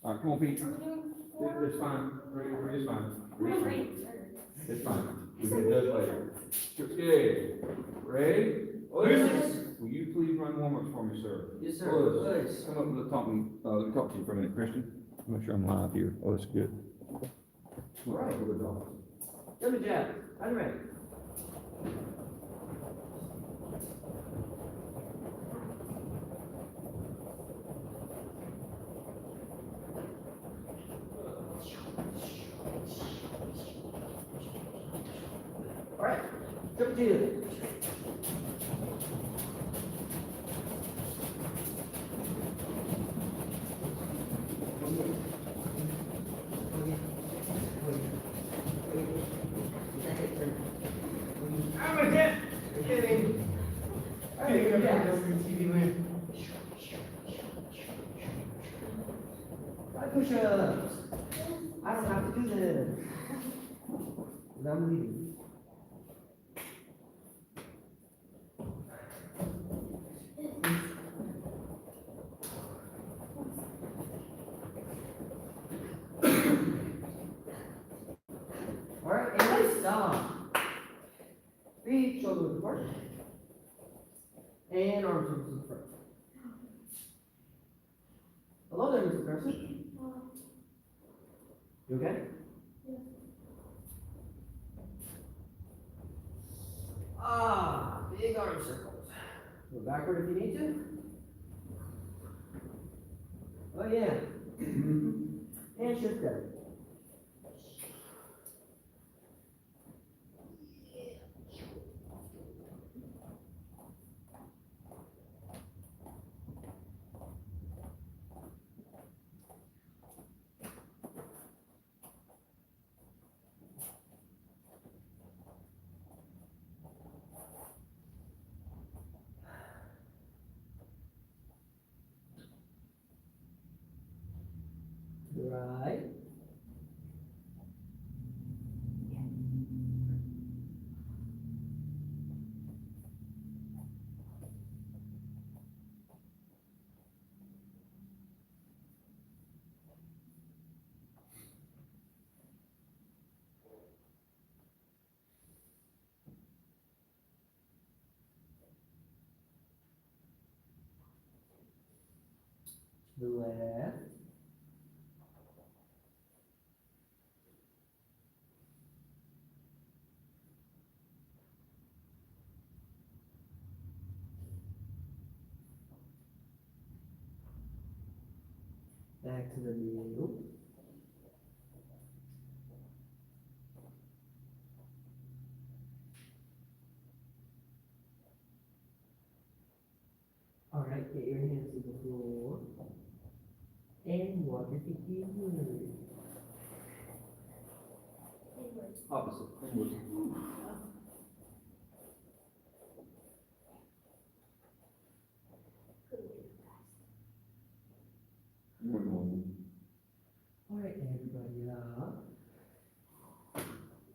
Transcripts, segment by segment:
All right, come on, Pete. It's fine, it's fine. It's fine. We can do it later. Okay, ready? Will you please run warm-ups for me, sir? Yes, sir. Let's come up and talk to you for a minute, Christian. Make sure I'm live here. Oh, that's good. All right. Jump jack. I'm ready. All right. Jump two. I'm a hit. Kidding. I think I'm gonna go for TV land. Right push-ups. I don't have to do this. And I'm leaving. All right, and let's stop. Reach shoulders apart. And arms to the front. Hello there, Mr. Carson. You okay? Ah, big arm circles. Go backward if you need to. Oh yeah. And shift that. Right. The left. Back to the middle. All right, get your hands to the floor. And walk your feet inward. Opposite. All right, everybody up.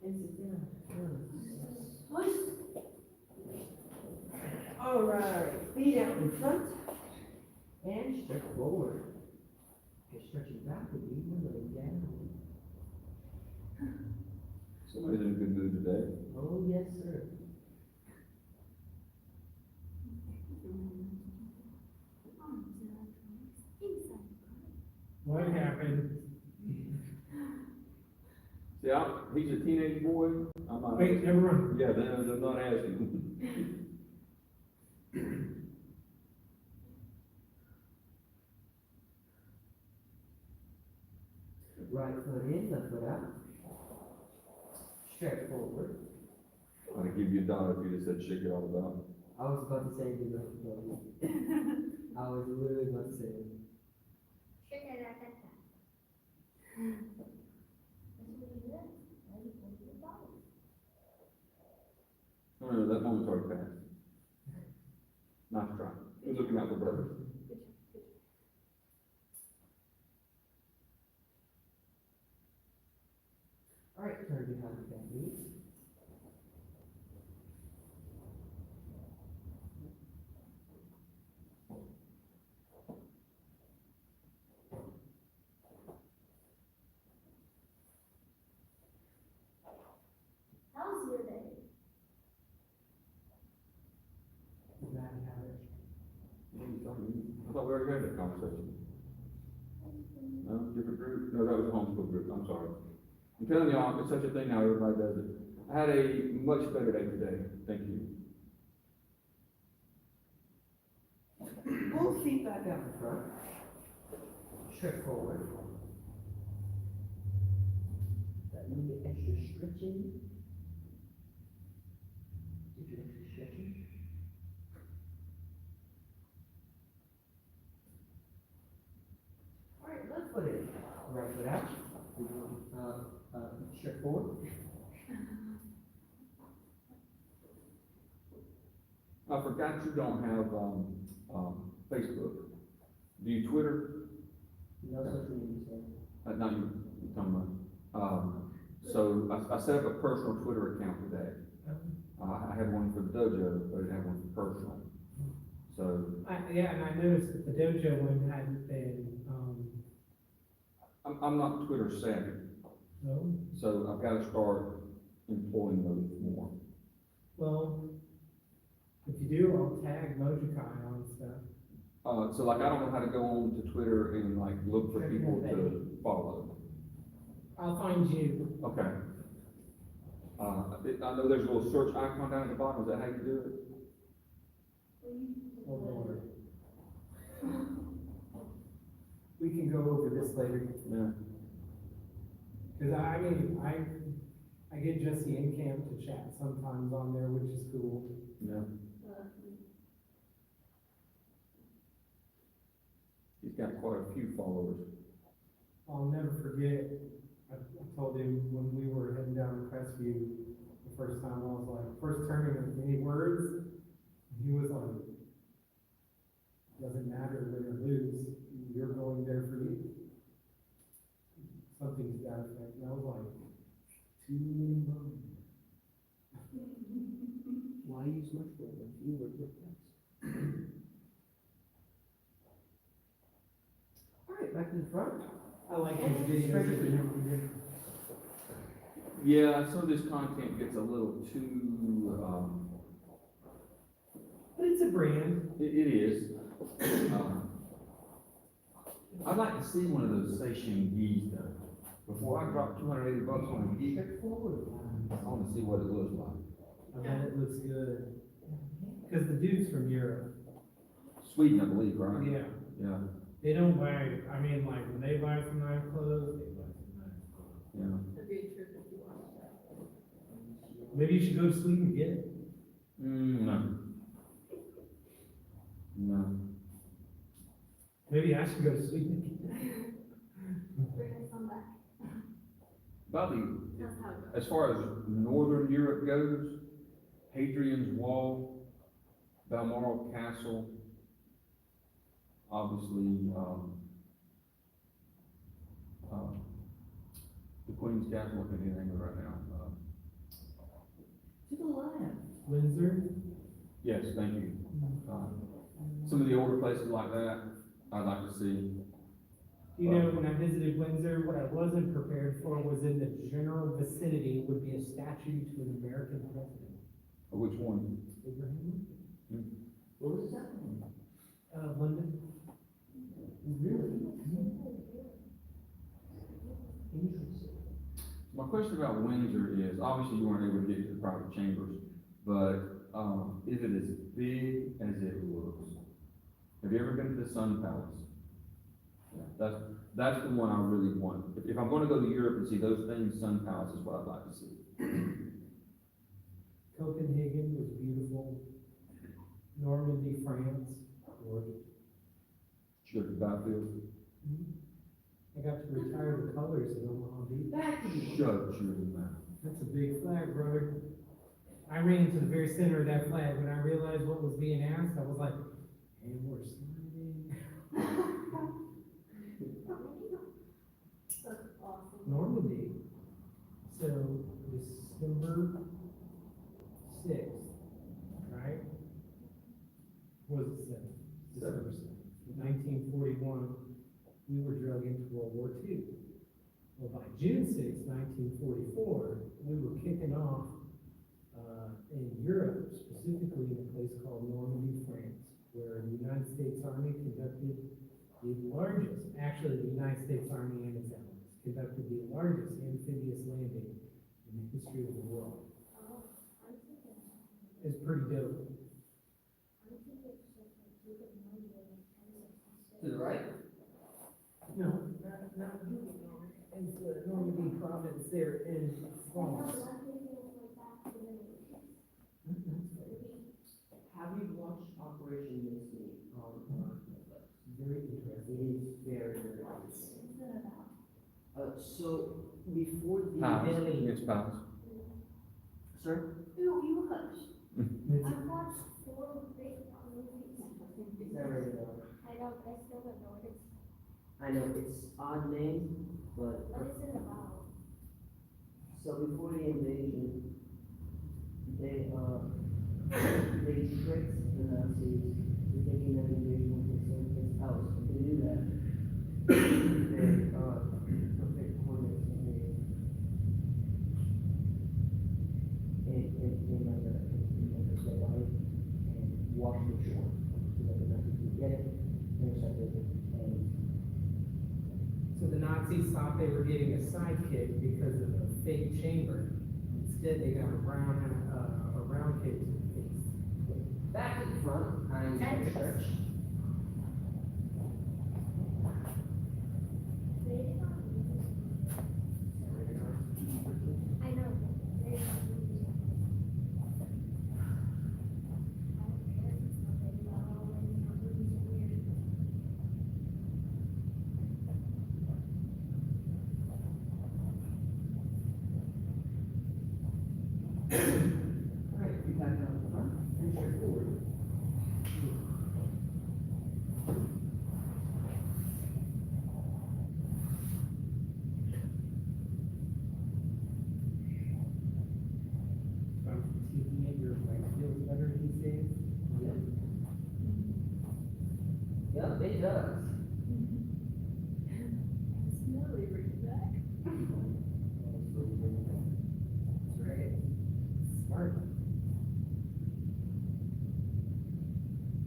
And sit down. All right, feet out in front. And stretch forward. You're stretching back with even leg down. Somebody's in a good mood today. Oh, yes, sir. What happened? See, he's a teenage boy. I'm not. Wait, everyone. Yeah, they're not asking. Right foot in, left foot out. Stretch forward. I'd give you $1 if you just said shake it all about. I was about to say the left foot. I was literally about to say it. No, that moment's already passed. Nice try. He was looking out for birds. All right, turn behind the back knee. that conversation? No, different group? No, that was a homeschool group, I'm sorry. I'm telling y'all, it's such a thing now, everybody does it. I had a much better day today, thank you. Pull the feet back out in front. Stretch forward. That little bit extra stretching. Get your extra stretching. All right, left foot in. Right foot out. Stretch forward. I forgot you don't have, Facebook. Do you Twitter? No such media, sir. Not you, you're talking about. So I set up a personal Twitter account today. I had one for the dojo, but I didn't have one for personal. So, Yeah, and I noticed that the dojo one hadn't been, I'm not Twitter savvy, no, so I've gotta start employing those more. well, if you do, I'll tag Mojikai on stuff. So like, I don't know how to go on to Twitter and like look for people to follow. I'll find you. Okay. I know there's a little search icon down at the bottom, is that how you do it? Oh, Lord. We can go over this later, Yeah. cause I mean, I get Jesse Camp to chat sometimes on there, which is cool. Yeah. He's got quite a few followers. I'll never forget, I told him when we were heading down to Crestview, the first time, I was like, first tournament, any words? He was like, doesn't matter win or lose, you're going there for you. Something to that effect, and I was like, too many money. Why use much for it? You were with us. All right, back to the front. I like his videos. Yeah, some of this content gets a little too, But it's a brand. it is. I'd like to see one of those station geese though. Before I drop $280 on a geese, Stretch forward. I wanna see what it looks like. I bet it looks good. Cause the dude's from Europe. Sweden, I believe, right? Yeah. Yeah, They don't buy, I mean, like, when they buy some nice clothes, they buy some nice clothes. yeah. It'd be a trip if you watched that. Maybe you should go to Sweden and get it. No. No. Maybe I should go to Sweden. Bring us some back. Bobby, That's how it goes. as far as Northern Europe goes, Hadrian's Wall, Balmoral Castle, obviously, the Queen's Castle, I can't think of it right now. To the left. Windsor. Yes, thank you. Some of the older places like that, I'd like to see. You know, when I visited Windsor, what I wasn't prepared for was in the general vicinity would be a statue to an American president. Which one? Abraham Lincoln. What was that? London. Really? Interesting. My question about Windsor is, obviously you weren't able to get to the private chambers, but, is it as big as it looks? Have you ever been to the Sun Palace? Yeah, that's the one I really want. If I'm gonna go to Europe and see those things, Sun Palace is what I'd like to see. Copenhagen was beautiful. Normandy, France, gorgeous. Did you go to the battlefield? I got to retire the colors in Omaha Beach. Back to you. Shut your mouth. That's a big flag, brother. I ran into the very center of that flag. When I realized what was being asked, I was like, and we're sliding. That's awesome. Normandy. So December 6th, right? Was it 7th? December 7th, 1941, we were drug into World War II. Well, by June 6th, 1944, we were kicking off in Europe, specifically in a place called Normandy, France, where the United States Army conducted The largest, actually, the United States Army and its allies conducted the largest amphibious landing in the history of the world. Oh, I'm thinking, It's pretty dope. I'm thinking it's just like Duke of Normandy and Kansas. To the right? No, not Yukon, it's the Normandy province there in France. I'm thinking it's like back to the Middle East. Have you watched Operation Misty on Netflix? Very It interesting. is very, very good. What's it about? So, before the Pounds, Delhi. it's pounds. Sir? You hush. It's- I've watched 4 great movies. Is that right? I don't, I still don't know what it's, I know, it's odd name, but, what is it about? so before the invasion, they tricked the Nazis into thinking that the invasion would take place house. If they knew that, they, took their coordinates and they, in like a satellite and washed the shore, so that the Nazis could get it, intercept it, and So the Nazis thought they were getting a sidekick because of a fake chamber. Instead, they got a round cage in the face. back to the front, I'm And- stretch. They did not use I know, they did not use I don't care if it's not very well, when you're not movies are weird. Alright, you back down to the front, and straight forward. Taking it, your life feels better these days. Yep. Yep, it does. It's really bring back. That's right. Smart.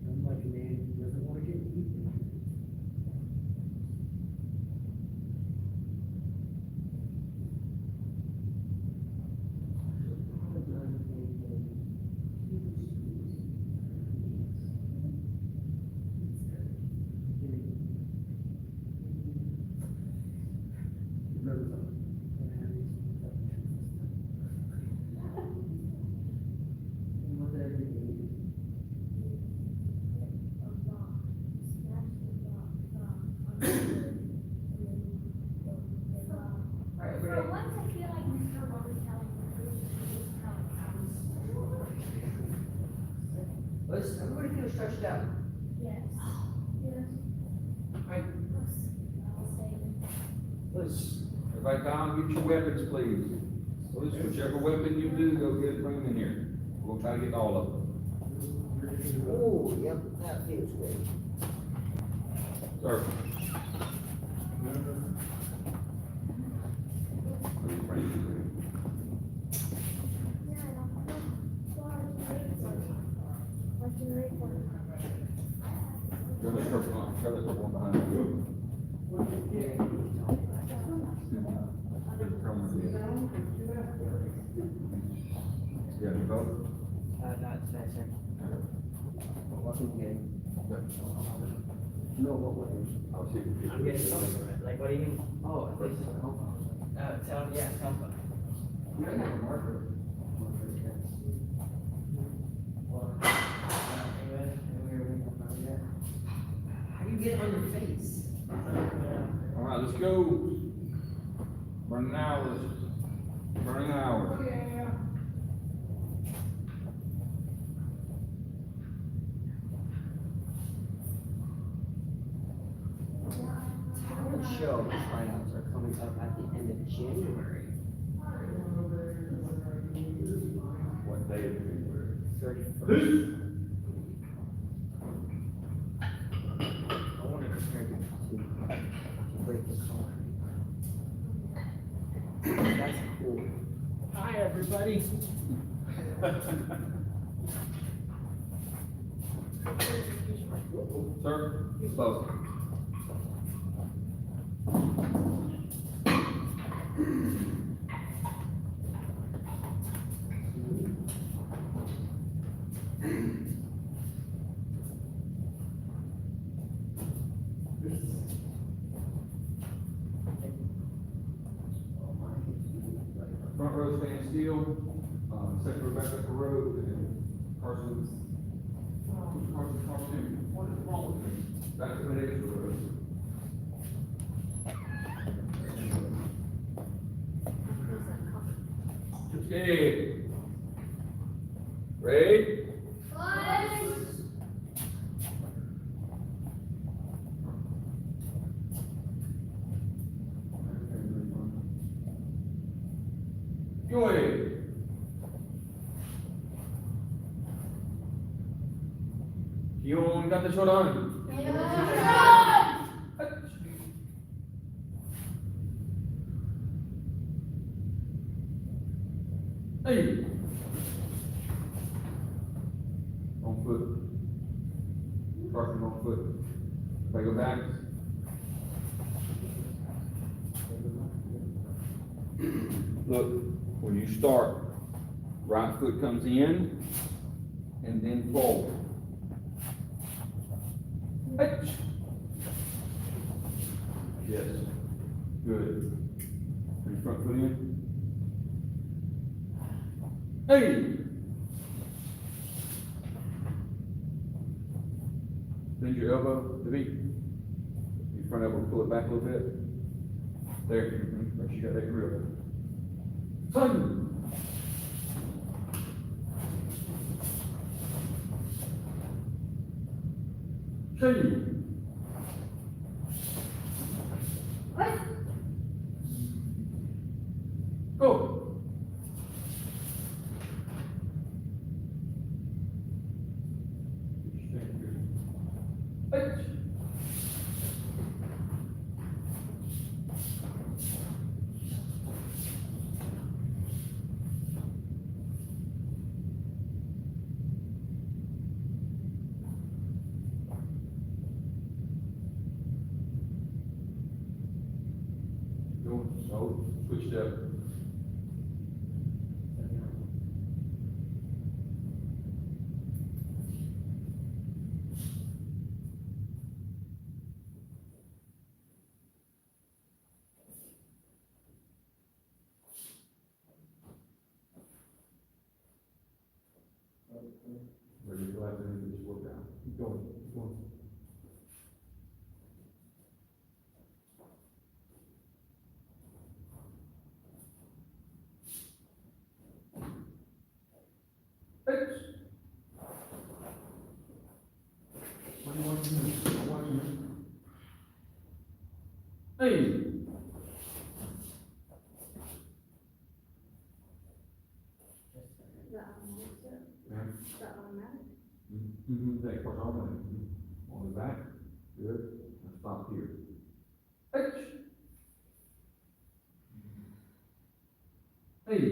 I'm like a man who doesn't want to get beaten. Remember something. What did I do? A rock, smash the rock, on the wood, and then the rock. Alright, For we're once, I feel like Mr. Long is telling the truth, he's telling us. let's, everybody feel stretched out. Yes. Yes. Alright, I'll say. let's, Everybody down, get your weapons, please. Whichever weapon you do, go get it, bring them in here. We'll try to get all of them. oh, yep, that feels good. Sir. Yeah, I don't know. Well, I can read for it. I can read for it. Go to the first one, go to the one behind you. Yeah, you vote? Not tonight, sir. Welcome again. No, what way? I'll see if you. I'm getting something from it, like, what do you mean? Oh, I think it's a compound. Telephone. You don't have a marker. Well, How do you get it on your face? All right, let's go. Burning hours. Burning hours. Talent show tryouts are coming up at the end of January. What day is it? 31st. I wanted to break the color. That's cool. Hi, everybody. Sir, close. Front row stand still, second row back up the road, and Carson's, what is wrong with me? Back to the next row. Okay. Ready? Go ahead. You got the shot on. Hey. On foot. Parking on foot. They go back. Look, when you start, right foot comes in and then forward. Hey. Yes. Good. Put your front foot in. Hey! Bend your elbow to beat. Your front elbow, pull it back a little bit. There. Make sure you got that grip. Son! Shady! Go! Hey. Go, so, switch step. Ready to go out there and get this work out. Keep going, keep going. Hey. What do you want to do? I want you. Hey. That part on the back. Good. Now stop here. H. Hey.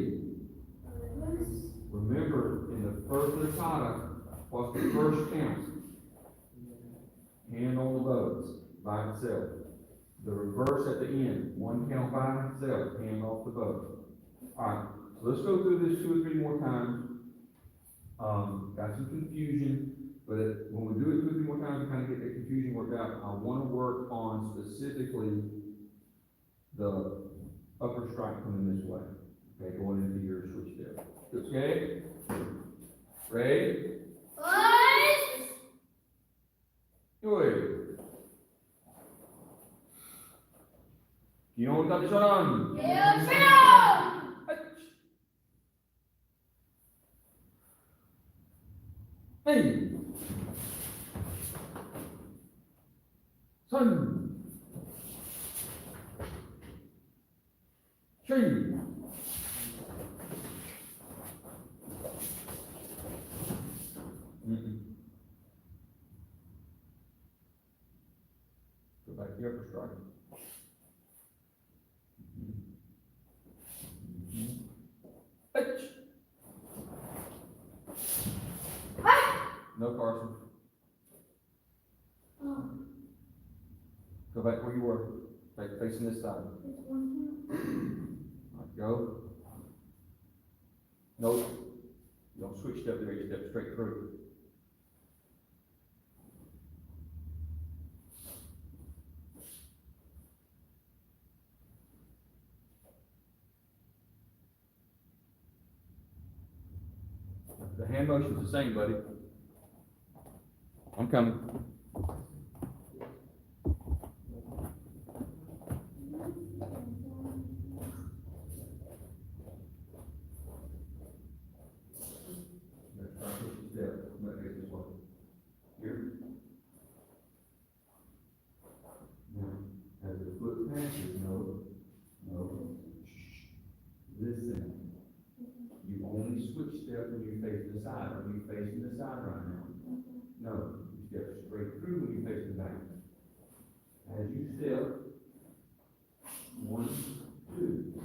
Remember, in the first licata, what's the first count? Hand on the bows by itself. The reverse at the end, one count by itself, hand off the bow. Alright, so let's go through this 2 or 3 more times. Got some confusion, but when we do it 2 or 3 more times, we kind of get that confusion worked out. I want to work on specifically the upper strike coming this way. Okay, going into your switch step. Okay? Ready? Good. You got the shot on. Hey. Son. Tree. Go back to the upper strike. H. No, Carson. Go back where you were, facing this side. Go. Nope. You don't switch step there, you step straight through. The hand motion's the same, buddy. I'm coming. Here. Now, as the foot passes, no, shh. Listen. You only switch step when you face the side. Are you facing the side right now? No, you step straight through when you face the back. As you step, 1, 2.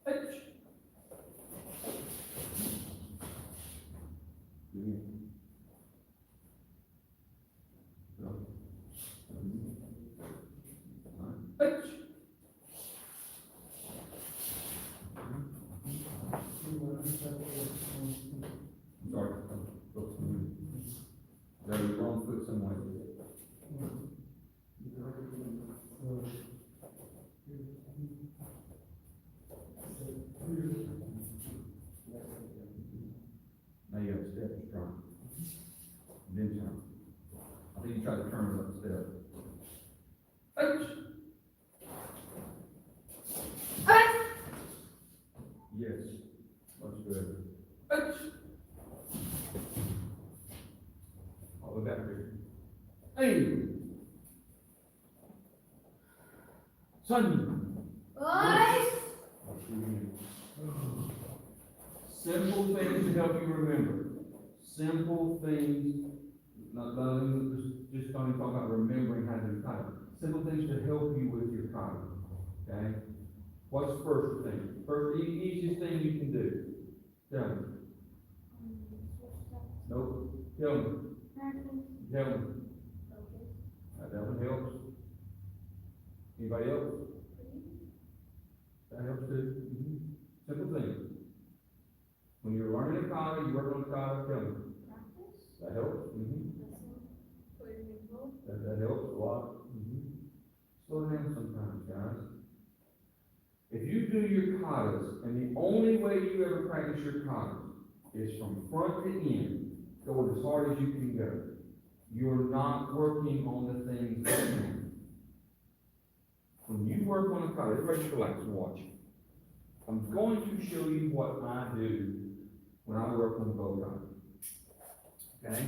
H. H. Sorry. There was wrong foot somewhere. Now you have to step strong. Then turn. I think you try to turn it up step. H. Yes. Much better. H. All the way back here. Hey. Son. Boys. Simple things to help you remember. Simple things, not just only talking about remembering how to do kata. Simple things to help you with your kata. Okay? What's the first thing? First, easiest thing you can do. Tell me. Nope. Tell me. Tell me. That one helps. Anybody else? That helps too. Simple thing. When you're learning a kata, you work on the kata, tell me. That helps. That helps a lot. Slow down sometimes, guys. If you do your katas, and the only way you ever practice your katas is from front to end, going as hard as you can go, you're not working on the things that matter. When you work on a kata, everybody just relax and watch. I'm going to show you what I do when I work on the bow kata. Okay?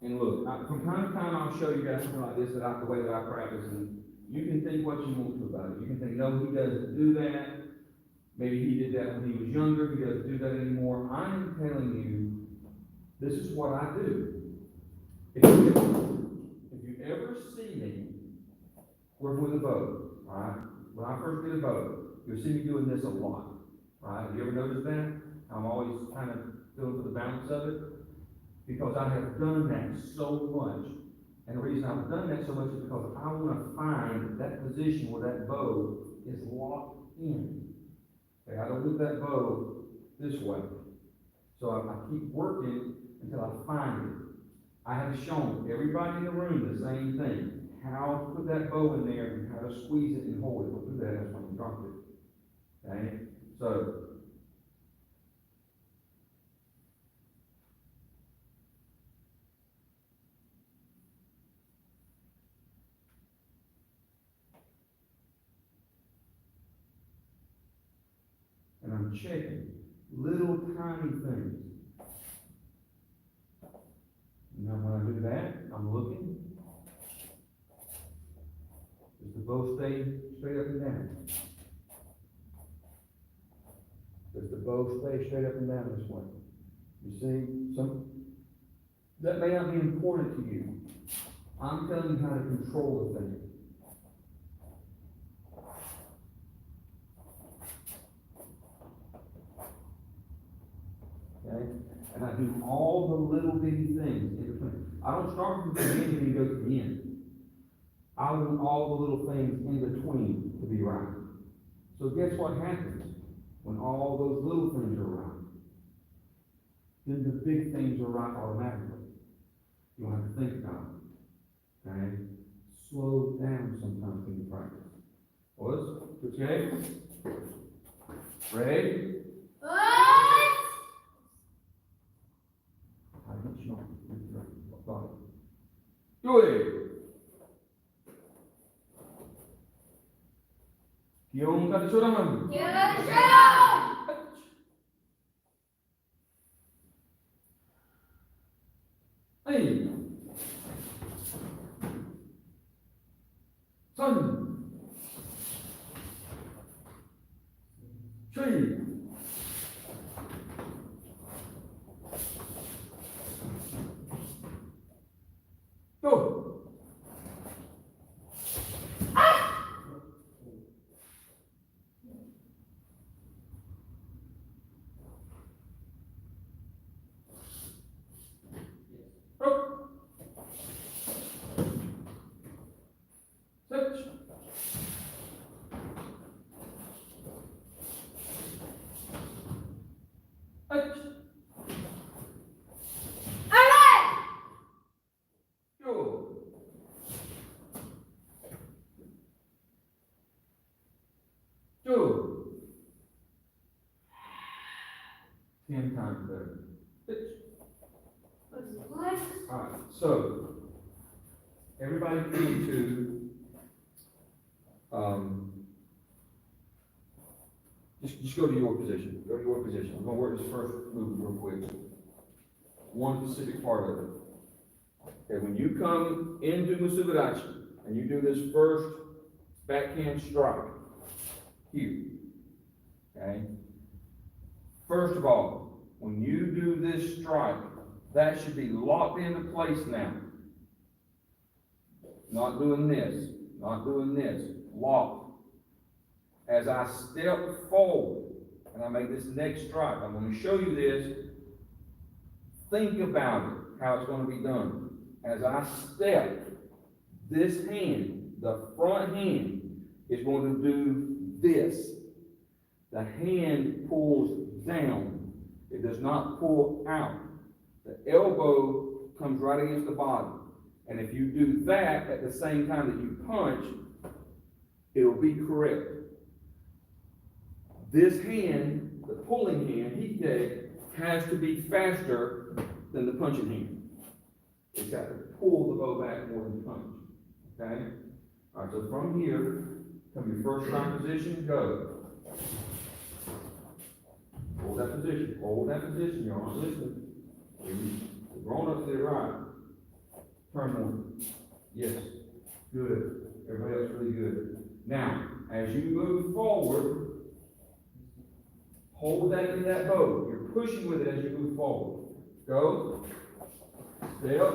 And look, from time to time I'll show you guys something like this the way that I practice, and you can think what you want to about it. You can think, no, he doesn't do that. Maybe he did that when he was younger. He doesn't do that anymore. I'm telling you, this is what I do. If you ever see me working with a bow, all right? When I first get a bow, you'll see me doing this a lot, right? You ever notice that? I'm always kind of feeling for the balance of it, because I have done that so much. And the reason I've done that so much is because I want to find that position where that bow is locked in. Okay, I don't move that bow this way. So I keep working until I find it. I have shown everybody in the room the same thing. How to put that bow in there and how to squeeze it and hold it. We'll do that as when you drop it. Okay? So, and I'm checking little tiny things. Now when I do that, I'm looking. Does the bow stay straight up and down? Does the bow stay straight up and down this way? You see, that may not be important to you. I'm telling you how to control the thing. Okay? And I do all the little bitty things in between. I don't start from the beginning and go to the end. I want all the little things in between to be right. So guess what happens when all those little things are right? Then the big things are right automatically. You don't have to think about it. Okay? Slow down sometimes when you practice. Boys, okay? Ready? Good. Yung katsuraman. Ay. Sun. Tree. Go. Go. Switch. Touch. Go. Go. 10 times better. Pitch. Alright, so, everybody need to, just go to your position, go to your position. I'm gonna work this first move real quick. One specific part of it. Okay, when you come into Musubadachi, and you do this first backhand strike, here, okay? First of all, when you do this strike, that should be locked into place now. Not doing this, not doing this, locked. As I step forward, and I make this next strike, I'm going to show you this. Think about it, how it's going to be done. As I step, this hand, the front hand, is going to do this. The hand pulls down. It does not pull out. The elbow comes right against the body. And if you do that at the same time that you punch, it'll be correct. This hand, the pulling hand, has to be faster than the punching hand. It's got to pull the bow back more than punch. Okay? All right, so from here, come your first strike position, go. Hold that position, y'all aren't listening. The grown-ups did it right. Turn one. Yes. Good. Everybody else really good. Now, as you move forward, hold that in that bow. You're pushing with it as you move forward. Go. Step.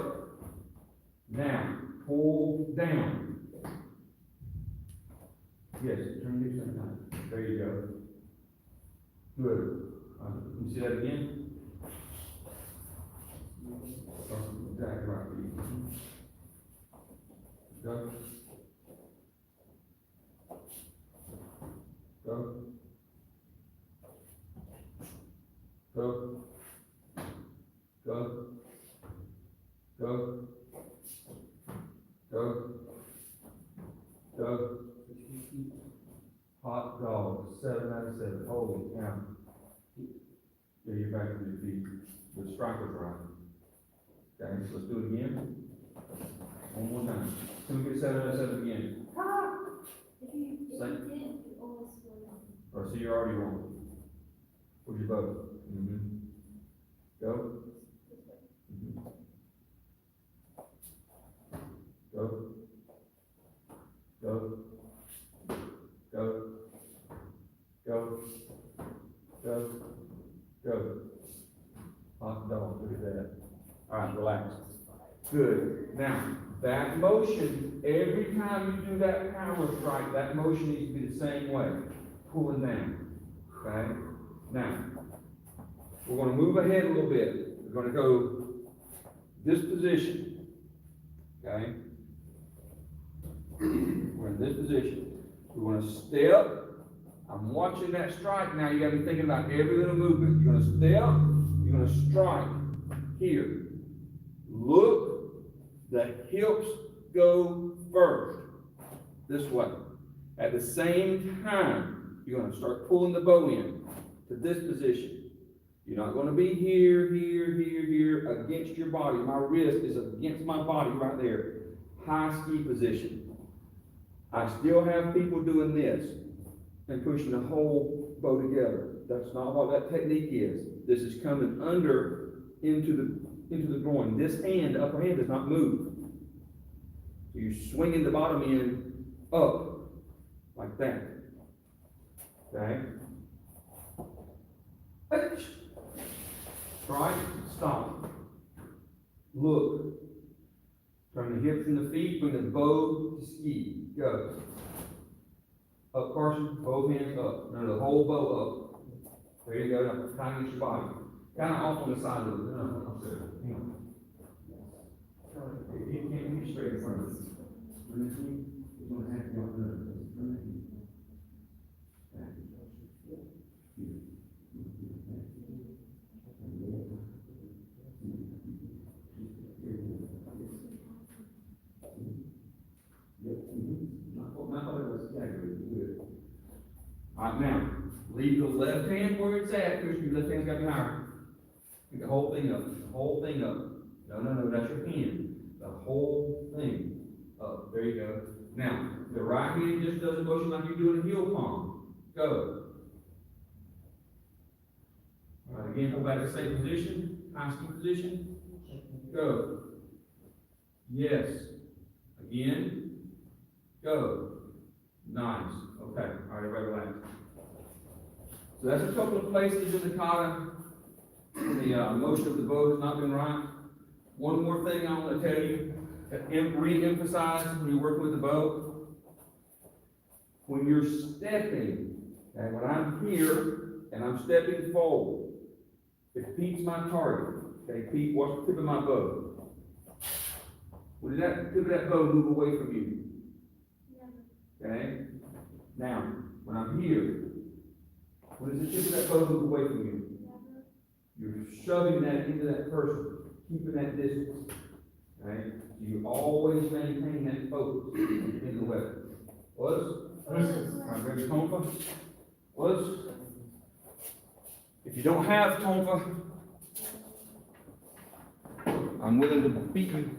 Now, pull down. Yes, turn this same time. There you go. Good. Can you see that again? Exactly right. Go. Go. Go. Go. Go. Go. Go. Hot dog, 7 out of 7. Holy cow. Yeah, you're back to your feet. The striker's right. Okay, so let's do it again. One more time. Can we get 7 out of 7 again? If you did, you almost won. Or so you're already wrong. Where's your bow? Go. Go. Go. Go. Go. Go. Go. Hot dog, look at that. All right, relax. Good. Now, that motion, every time you do that power strike, that motion needs to be the same way. Pulling down. Okay? Now, we're going to move ahead a little bit. We're going to go this position. Okay? we're in this position. We're gonna step. I'm watching that strike now. You gotta be thinking about every little movement. You're gonna step, you're gonna strike. Here. Look, the hips go first. This way. At the same time, you're gonna start pulling the bow in to this position. You're not gonna be here, here, against your body. My wrist is against my body right there. High ski position. I still have people doing this and pushing the whole bow together. That's not what that technique is. This is coming under into the groin. This hand, the upper hand, does not move. So you're swinging the bottom end up like that. Okay? Strike, stop. Look. Turn the hips and the feet, bring the bow to ski. Go. Up, Carson, both hands up. No, the whole bow up. There you go. Now, kind of get your body. Kind of off on the side of it. No, hang on. It can't be straight in front of us. You're gonna have to go under. Alright, now, leave the left hand where it's at, because your left hand's got to be higher. Pick the whole thing up, the whole thing up. No, that's your hand. The whole thing up. There you go. Now, the right hand just does a motion like you're doing a heel palm. Go. Alright, again, go back to the same position, high ski position. Go. Yes. Again. Go. Nice. Okay. All right, everybody relax. So that's a couple of places in the kata. The motion of the bow has not been right. One more thing I want to tell you, re-emphasize when you're working with the bow. When you're stepping, and when I'm here and I'm stepping forward, if Pete's my target, okay, Pete, watch the tip of my bow. When did that tip of that bow move away from you? Okay? Now, when I'm here, when does the tip of that bow move away from you? You're shoving that into that person, keeping that distance. Okay? You always maintain that focus in the weapon. Was? I'm ready to tonfa. Was? If you don't have tonfa, I'm willing to beat you.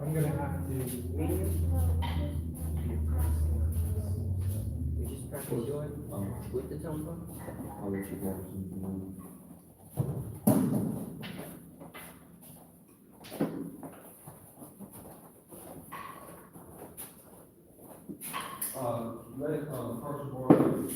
I'm gonna have to. We just practice yours with the tonfa. I'll let you go. Let Carson borrow.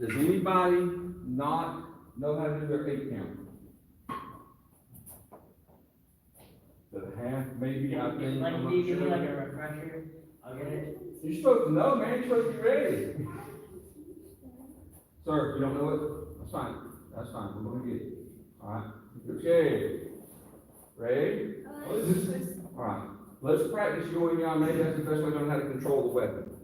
Does anybody not know how to do their 8 count? The half, maybe, I think. Like, I'm if not you give me sure. like a refresher, I'll get it. You're supposed to know, man. You're supposed to be ready. Sir, if you don't know it, that's fine. That's fine. We're gonna get it. All right. Okay. Ready? All right. Let's practice Yoy Yang. Maybe that's the best way to learn how to control the weapon.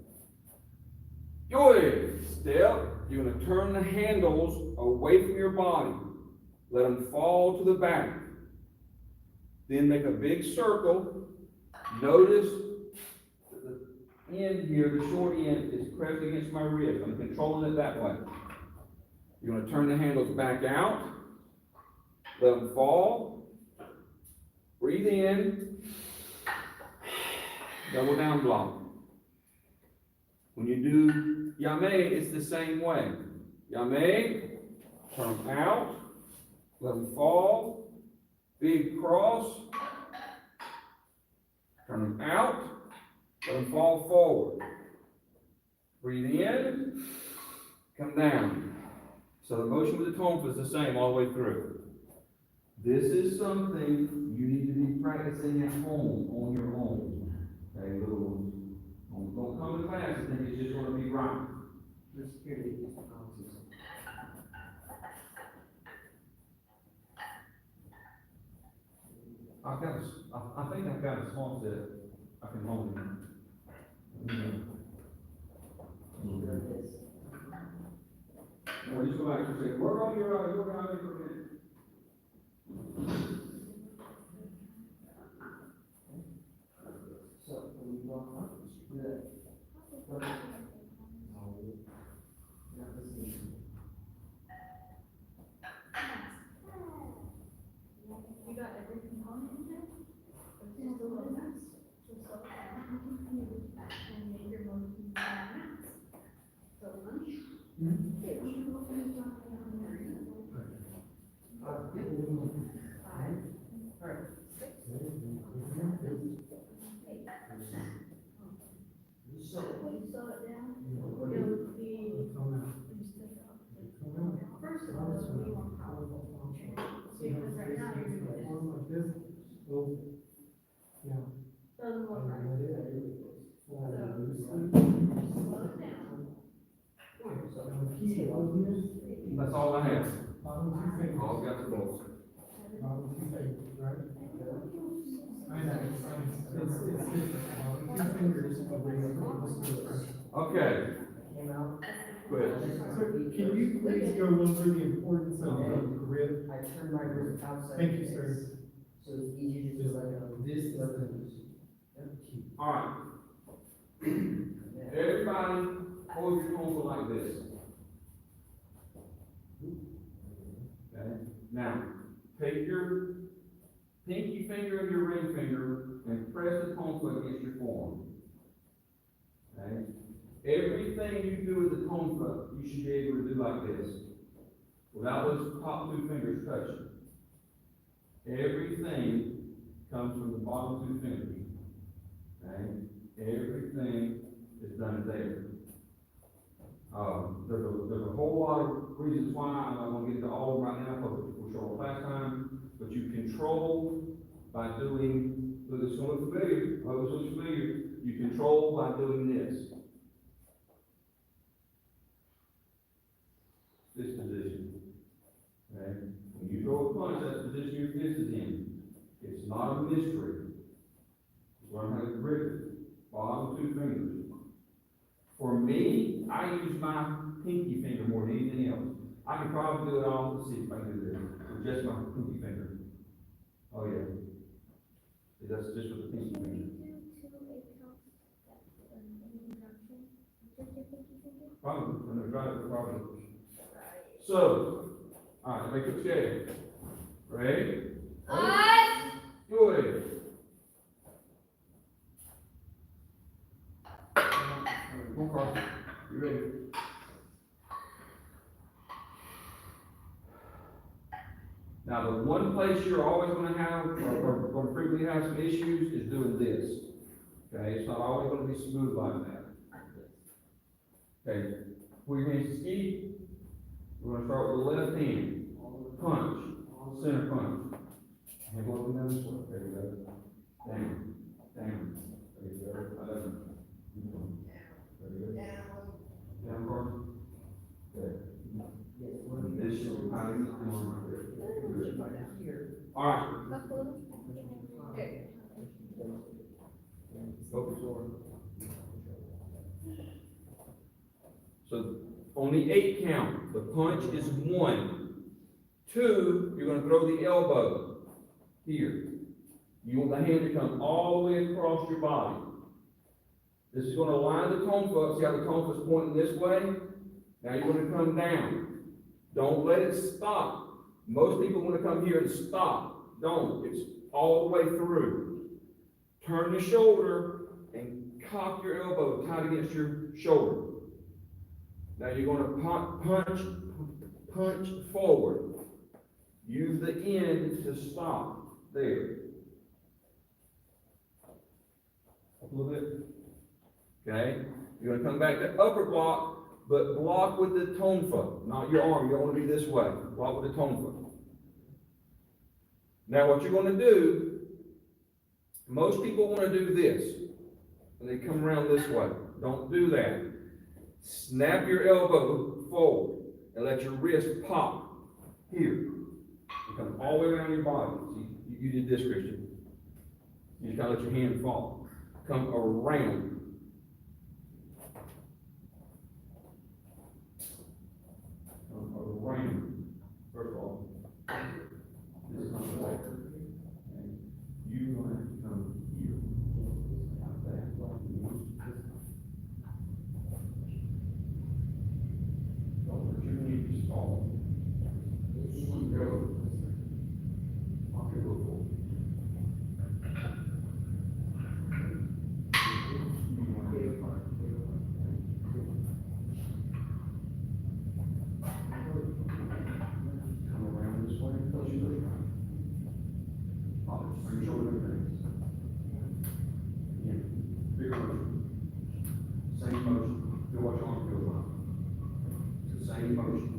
Yoy. Step. You're going to turn the handles away from your body. Let them fall to the back. Then make a big circle. Notice that the end here, the short end, is pressed against my rib. I'm controlling it that way. You're going to turn the handles back out. Let them fall. Breathe in. double down block. When you do yame, it's the same way. Yame, turn them out, let them fall, big cross, turn them out, let them fall forward. Breathe in, come down. So the motion with the tonfa is the same all the way through. This is something you need to be practicing at home, on your own. Okay, little ones. Don't come to class and think it's just gonna be right. The security is bounces. I think I've got a small set I can hold. Or just go back and say, work on your guy for a minute. So, when you walk up, do that. No, not listening. You got every component in there? It's just a little mess. Just so and make your motions math. So lunch. Okay, we can go finish on Five. Alright. So, when you slow it down, it'll be, first of all, it'll be more powerful. Because right now you're doing this. Like this, so, yeah. Doesn't look right. Let it fall loosely. Slow it down. Now, keep it open here. That's all I have. Bottom two fingers. All I've got to go. Bottom two fingers, right? I know, it's different. Bottom two fingers will bring it close to the pressure. Okay, came out. quit. So, can you please go over the importance of the grip? I turned my wrist outside. Thank you, sir. So it's easier to just let go. This is the. All right. Everybody, hold your tonsil like this. Okay, now, take your pinky finger and your ring finger and press the tonsil against your forearm. Okay? Everything you do with the tonsil, you should be able to do like this, without those top two fingers touching. Everything comes from the bottom two fingers. Okay? Everything is done there. There's a whole lot of reasons why, I'm not gonna get into all of them right now, because we're short on class time, but you control by doing, look, it's gonna look familiar, I hope this looks familiar, you control by doing this. This position. Okay? When you throw a punch, that's the position your fist is in. It's not a mystery. Just learn how to grip it. Bottom two fingers. For me, I use my pinky finger more than anything else. I can probably do it all, let's see if I can do this, with just my pinky finger. Oh, yeah. That's just with the pinky finger. Probably, I'm gonna try it, probably. So, all right, make a scale. Ready? Good. Go across. You ready? Now, the one place you're always gonna have, or gonna frequently have some issues is doing this. Okay, it's not always gonna be smooth like that. Okay, pull your hands to ski. We're gonna start with the left hand. Punch. Center punch. And go up and down this way. There you go. Down. Down. There you go. There you go. Down, Carson. Good. This should be high. All right. Focus on. So on the 8 count, the punch is 1. 2, you're gonna throw the elbow here. You want the hand to come all the way across your body. This is gonna line the tonfa. See how the tonfa is pointing this way? Now you're gonna come down. Don't let it stop. Most people want to come here and stop. Don't. It's all the way through. Turn the shoulder and cock your elbow tight against your shoulder. Now you're gonna punch forward. Use the end to stop there. Up a little bit. Okay? You're gonna come back to upper block, but block with the tonfa, not your arm. You don't wanna be this way. Block with the tonfa. Now what you're gonna do, most people wanna do this, and they come around this way. Don't do that. Snap your elbow forward, and let your wrist pop here. You come all the way around your body. See, you did this, Christian. You just gotta let your hand fall. Come around. Around. First of all, this is not the way. Okay. You are going to come here. Like that. Don't let your knees fall. Go. Walk your little forward. Come around this way, close your leg. Bring your shoulder to the face. Again, bigger motion. Same motion. Do what your arm feels like. It's the same motion.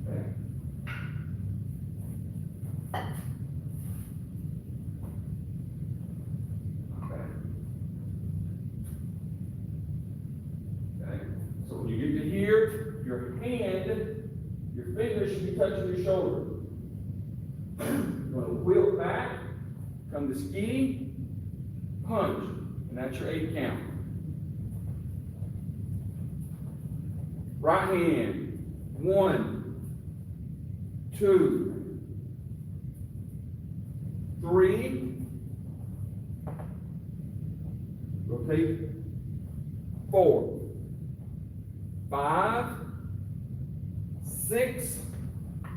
Back. Back. Okay. So when you get to here, your hand, your fingers should be touching your shoulder. You're going to wheel back, come to ski, punch, and that's your 8 count. Right hand, 1, 2, 3. Rotate, 4, 5, 6.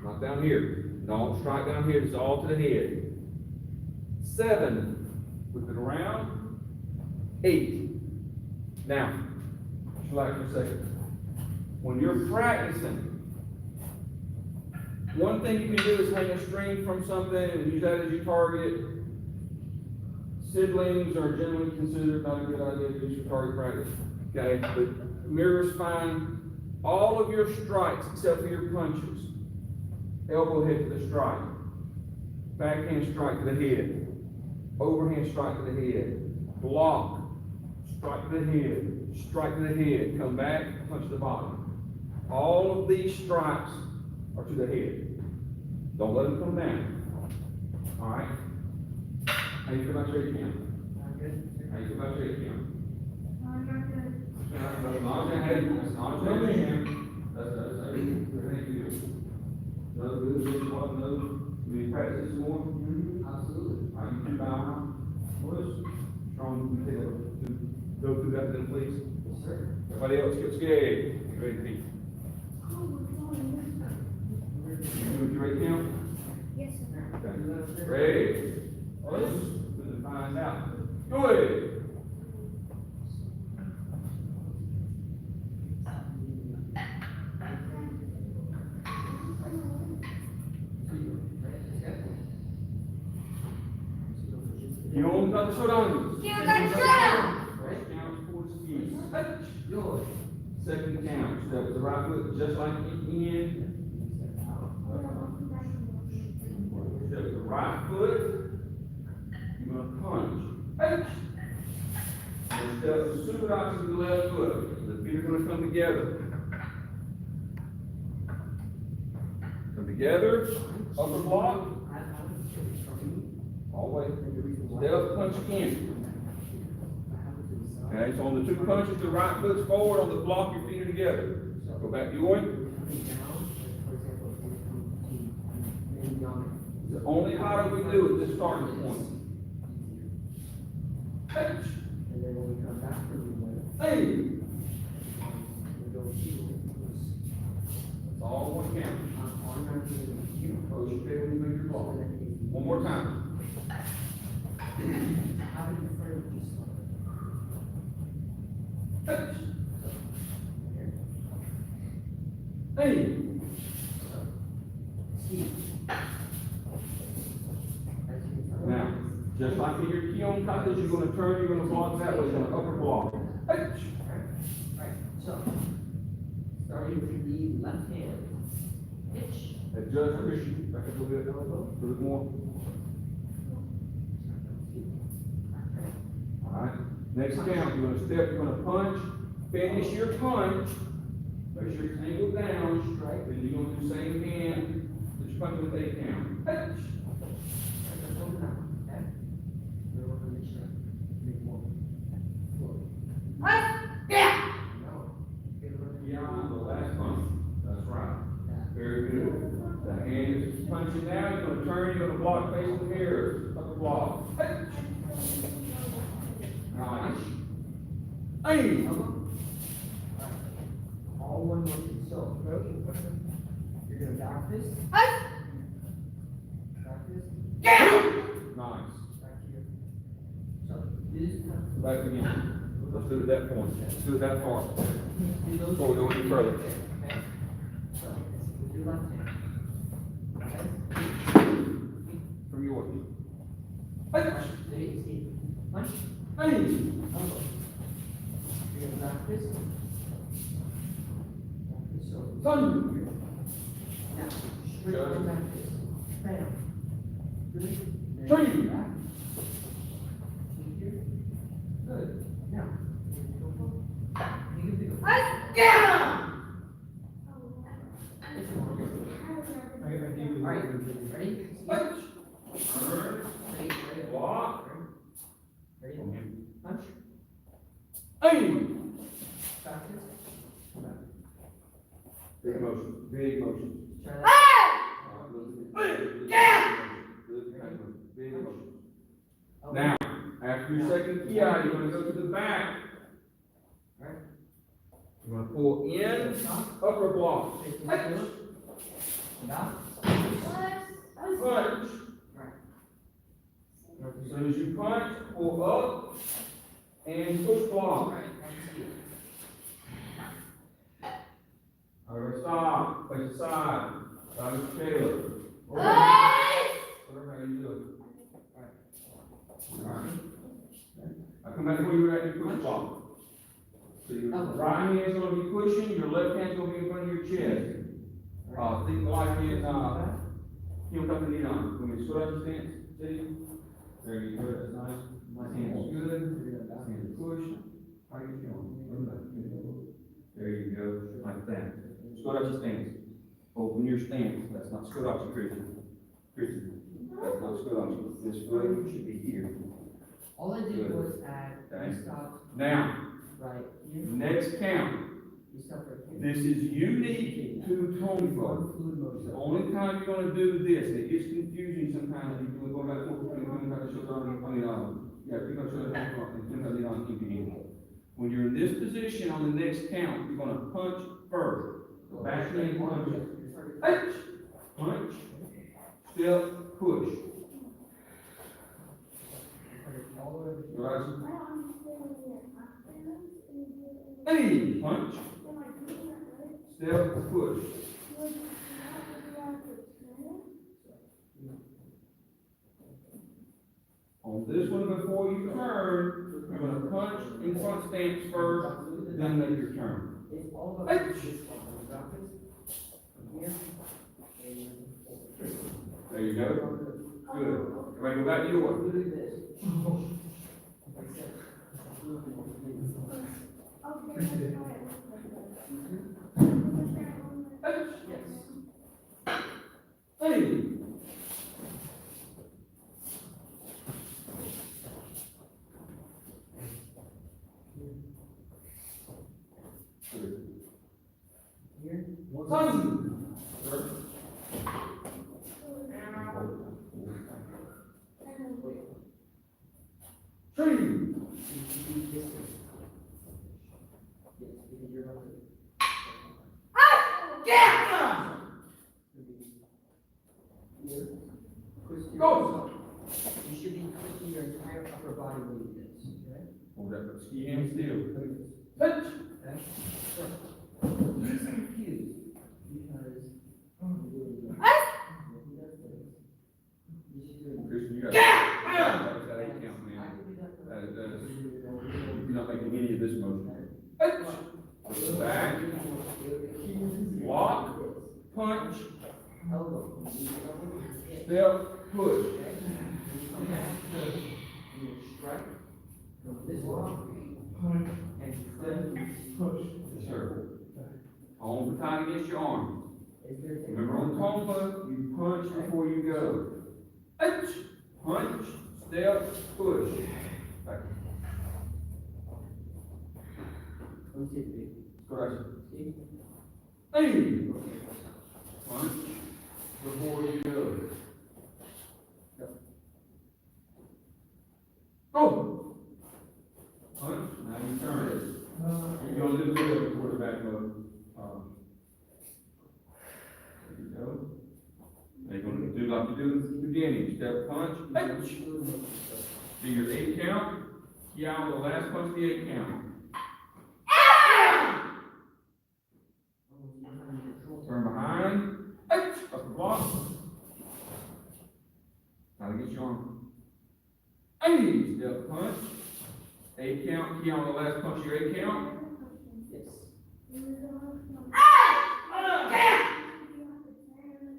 Not down here. Don't strike down here. It's all to the head. 7. Whip it around. 8. Now, relax for a second. When you're practicing, one thing you can do is hang a string from something and use that as your target. Siblings are generally considered not a good idea to use for target practice. Okay, but mirrors fine. All of your strikes except for your punches. Elbow head to the strike. Backhand strike to the head. Overhand strike to the head. Block. Strike to the head. Strike to the head. Come back, punch the bottom. All of these strikes are to the head. Don't let them come down. Alright? How you feel about your 8 count? How you feel about your 8 count? That's not a head. That's not a head. That's thank you. No, good, this one, no. Will you practice this more? Absolutely. Are you 2 by now? Push. Strong, go through that then, please. Yes, sir. Everybody else get scared. Get ready to be. You with your 8 count? Yes, sir. Okay. Ready? Push. Good to find out. Go ahead. You don't got to slow down. You got to slow down. First count for skis. Good. Second count. Step with the right foot just like in. Step with the right foot. You're going to punch. And step with the super opposite with the left foot. The feet are going to come together. Come together. Upper block. All the way. Step, punch again. Okay, so on the 2 punches, the right foot's forward, on the block, your feet are together. Go back, you going? The only how we do it, this starting point. Hey! And then when we come back from the Hey! we go heel. That's all one count. On our heel. Close your head when you make your block. One more time. How did Hey, Steve. now, just like in your key on cottage, you're gonna turn, you're gonna block that way, you're gonna upper block. Hey, Right, so, starting with the left hand, pitch. adjust, push, back up a little bit, a little more. Alright, next count, you're gonna step, you're gonna punch, finish your punch, make sure it's angled down, straight, then you're gonna do the same hand, that you punch with 8 count. Hey, beyond the last punch, that's right, very good. The hand is punching down, you're gonna turn, you're gonna block facing the hairs, upper block. Hey. Nice. Hey. All one motion, so, you're gonna back fist. Back fist, Nice. back here. So, this time. Back again. Let's do it that point. Let's do it that far. Do those. Before we go any further. Okay. So, with your left hand. Okay. From your. Punch. Steve. Punch. Hey. Elbow. You're gonna back fist. Back fist, so. Thunder. Now, straight on back fist. Bam. Really? Three. Back. Keep here. Good. Now. You can pick up. I do. All right, ready? Punch. Ready, ready. Block. Ready? Punch. Hey. Back fist. Back. Big motion. Big motion. Try that. Big motion. Now, after your second key out, you're gonna go to the back. Right. You're gonna pull in, upper block. Punch. Down. Punch. Right. As soon as you punch, pull up and push block. Right. Alright, stop, face the side, side of the tail. Whatever how you do it. Alright. Now come back where you're at, you push block. So your right hand's gonna be pushing, your left hand's gonna be in front of your chest. Think like in, heel tuck the knee on. When we squat up stance, see? There you go, that's nice. My hand's good. Hand push. How you feeling? There you go, like that. Squat up stance. Open your stance. That's not squat up, Christian. Christian. That's not squat up. This foot should be here. All I did was add, Okay. you stop Now, right here, next count. you stop right here. This is unique to Tony Boy. One fluid motion. The only time you're gonna do this, it gets confusing sometimes, if you go back to when you're in this position on the next count, you're gonna punch first. Back knee punch. Punch, punch, step, push. All the way over here. Right. Hey, punch, step, push. On this one, before you turn, you're gonna punch in front stance first, then make your turn. It's all about this one. Drop this from here. There you go. Good. Everybody go back to yours. Look at this. Yes. Hey. Here. Son. Tree. Yes, because you're not. Here. Twist your- Go. You should be twisting your entire upper body when you do this, okay? Hold that ski hand still. Look at this. Touch. Okay? So, use some cues. because. He does this. You should do it. Christian, you got. That's that eight count, I man. can do that for. That is, you're not making any of this motion. Back, block, punch, Elbow. step, push. You strike from this one, punch, and then push. Yes, sir. Hold the tight against your arm. Is there a- Remember on Tonfa, you punch before you go. Punch, step, push. Back. One, two, three. Correct. See? Hey! Punch before you go. Go! Punch, now you turn it. You're gonna do the quarterback mode. There you go. Now you're gonna do like you do in the beginning, step punch, do your 8 count, yeah, the last punch, the 8 count. Turn behind, up the block. Now to get your arm. Hey, step punch, 8 count, key on the last punch, your 8 count. Yes.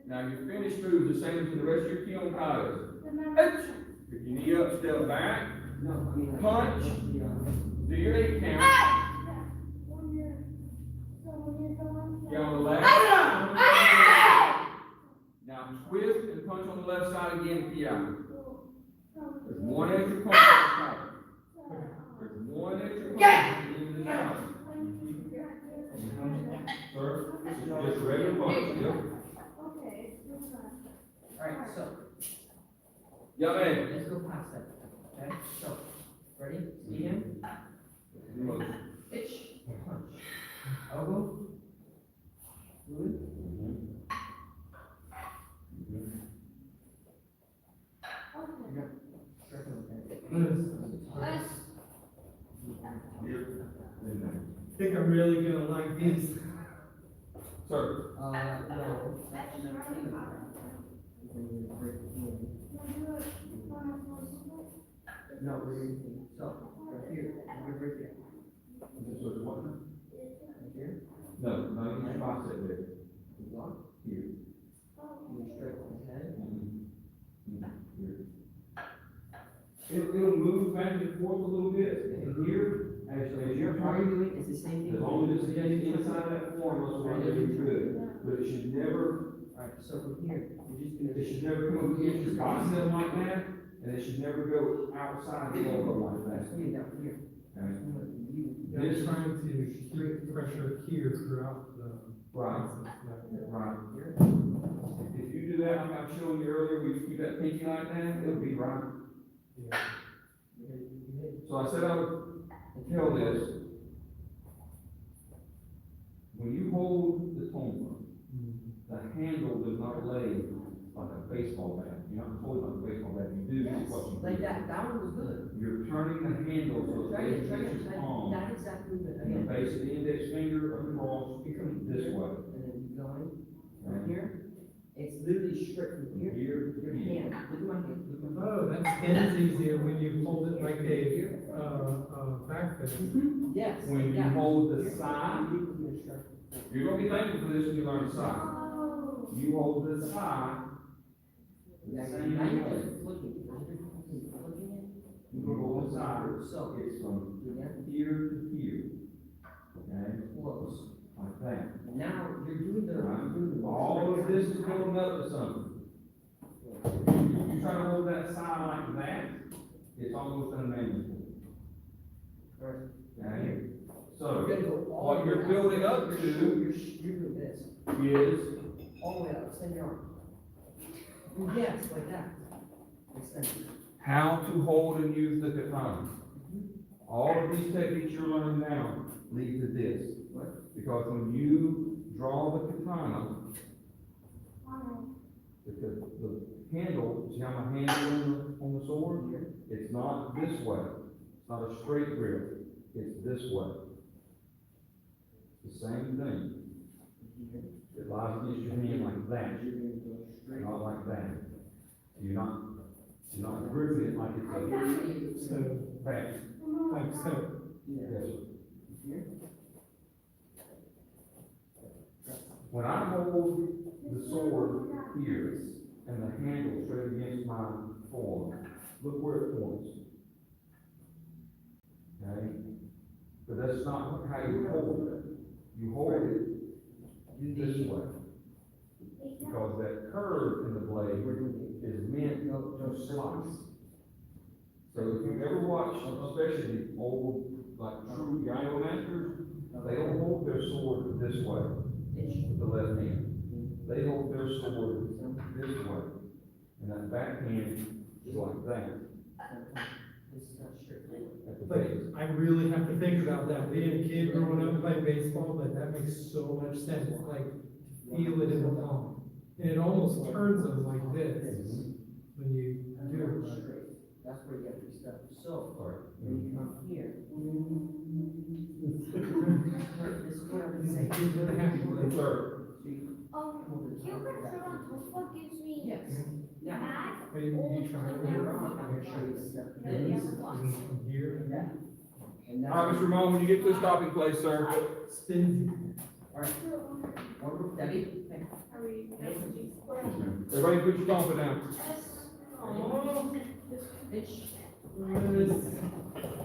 Now your finish move is the same as the rest of your key on kaidos. Pick your knee up, step back, No, I mean. Punch. Yeah. do your 8 count, key on the left. Now twist and punch on the left side again, key out. There's one extra punch on the side. There's one extra punch at the end of the side. Sir, this is just a regular punch, yep. Alright, so, Yeah, man. let's go past that, okay? So, ready, begin, pitch, punch, elbow, fluid, circle, okay? I think I'm really gonna like these. Sir, No, that's not clean. When you break it in. No, we're gonna, so, right here, we're right here, this was what? right here, No, not in your bicep there. you block, Here. you straight his head, It'll move back and forth a little bit, and here, as you're all you're trying, doing is the same thing. as long as it's inside that form, that's what you're good. But it should never, Alright, so from here, you're just gonna. it should never come up against your bicep like that, and it should never go outside the elbow like That's that. me down here. Okay? You, I'm trying to create pressure here throughout the Right, process. Yeah. right. here, If you do that, like I was showing you earlier, where you keep that pinky like that, it'll be right. Yeah. So I said I would tell this. When you hold the tonfa, the handle does not lay like a baseball bat. You're not holding like a baseball bat. You do yes, what you like do. that one was good. You're turning the handle so Try it it, faces your palm. that exactly, And the again, base of the index finger across you're coming this here, way. and then you going, Right from here, it's literally straight from here, here to your here. hand, look at my hand, look at my hand. Oh, that's ends easier when you hold it like a, back fist. Yes. When you yeah. hold the Here, side, you put the instruction. you're gonna be thankful for this when you learn side. You hold the side. The Now same you're way. just flicking, there's a difference between flicking it, You hold the side. so, It's from again, here to here. Okay, close. like that. Now, you're doing the, All of this is building up to something. You try to hold that side like that, it's almost unmanageable. Right. Okay? You're So, gonna go all what the way you're out. building up You're- to You're doing this, is all the way out, extend your arm. Yes, like that. Extend it. how to hold and use the katana. All of these techniques you're learning now lead to this. Because when you draw the katana, the handle, see how my handle on the sword? It's not this way. It's not a straight grip. It's this way. It's the same thing. It lies against your hand like that, not like that. You're not gripping it like it's a So, bat. like so. Yes. When I hold the sword here and the handle straight against my forearm, look where it points. Okay? But that's not how you hold it. You hold it this way. Because that curve in the blade is meant to slice. So if you ever watch, especially old, like true gyro masters, they don't hold their sword this way with the left hand. They hold their sword this way. And that back hand is like that at the But base. I really have to think about that. Being a kid growing up playing baseball, but that makes so much sense. It's like, feel it in the palm. And it almost turns them like this when you do it. Right? That's where you get your stuff. So, Sorry. when you come here. This is what I'm saying. You're the happy place. Sir, Cucumber fruit on toast gives me Yes. Now, mad, Are you trying to hear I'm gonna show you the stuff. from here and Yeah. And all right, Mr. Ramon, when you get to the stopping place, sir. spins. Alright, one more, Debbie. are we, Everybody put your stomper down. Bitch. Yes.